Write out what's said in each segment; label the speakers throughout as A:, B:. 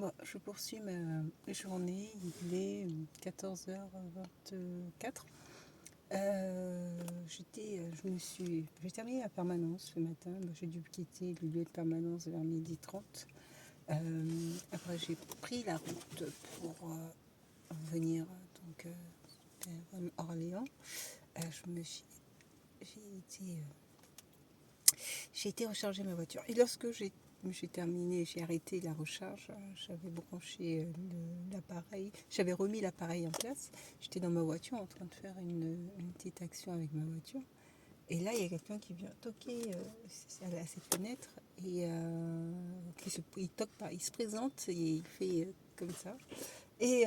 A: Bon, je poursuis ma journée, il est 14h24. J'ai terminé la permanence ce matin. J'ai dû quitter le lieu de permanence vers 12h30. Après, j'ai pris la route pour venir vers Orléans. Je me suis, j'ai été recharger ma voiture. Et lorsque j'ai terminé, j'ai arrêté la recharge, j'avais branché l'appareil, j'avais remis l'appareil en place. J'étais dans ma voiture en train de faire une petite action avec ma voiture. Et là, il y a quelqu'un qui vient toquer à cette fenêtre et il toque pas, il se présente et il fait comme ça. Et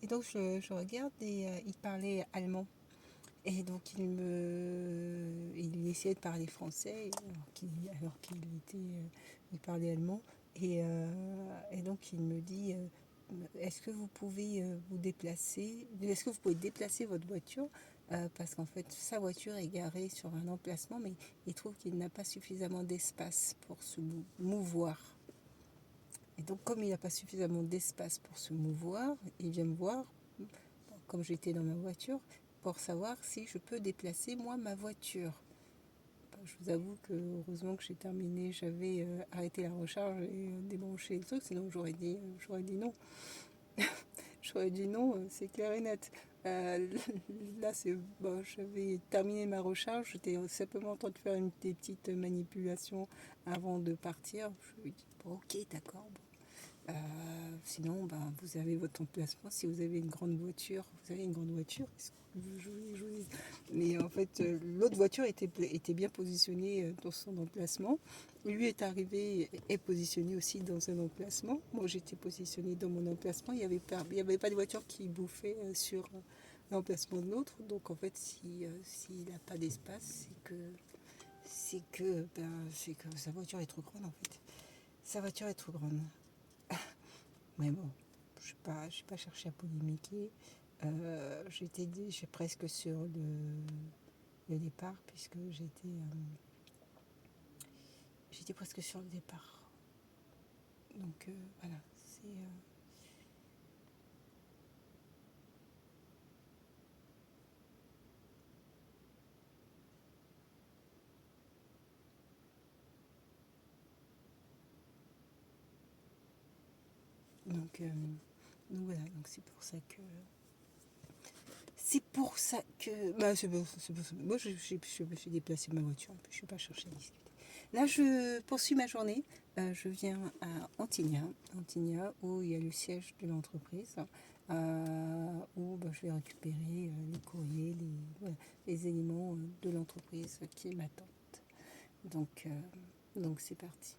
A: donc je regarde et il parlait allemand. Et donc il essayait de parler français alors il parlait allemand. Et donc il me dit est-ce que vous pouvez vous déplacer, est-ce que vous pouvez déplacer votre voiture parce qu'en fait sa voiture est garée sur un emplacement, mais il trouve qu'il n'a pas suffisamment d'espace pour se mouvoir. Et donc comme il n'a pas suffisamment d'espace pour se mouvoir, il vient me voir comme j'étais dans ma voiture pour savoir si je peux déplacer moi ma voiture. Je vous avoue que heureusement que j'ai terminé, j'avais arrêté la recharge et débranché le truc, sinon j'aurais dit non. J'aurais dit non, c'est clair et net. Là, j'avais terminé ma recharge, j'étais simplement en train de faire des petites manipulations avant de partir. Je lui ai dit bon, ok, d'accord. Bon. Sinon, vous avez votre emplacement. Si vous avez une grande voiture, vous avez une grande voiture. Mais en fait, l'autre voiture était bien positionnée dans son emplacement. Lui est arrivé et positionné aussi dans un emplacement. Moi, j'étais positionnée dans mon emplacement. Il n'y avait pas de voiture qui bouffait sur l'emplacement de l'autre. Donc, en fait, s'il n'a pas d'espace, c'est que sa voiture est trop grande, en fait. Sa voiture est trop grande. Mais bon, je n'ai pas cherché à polémiquer. J'étais presque sur le départ, puisque j'étais presque sur le départ. Donc voilà, donc voilà, donc c'est pour ça que moi je me suis déplacé ma voiture, je ne suis pas cherché à discuter. Là, je poursuis ma journée. Je viens à Antigna, où il y a le siège de l'entreprise, où je vais récupérer les courriers, les éléments de l'entreprise qui m'attendent. Donc c'est parti.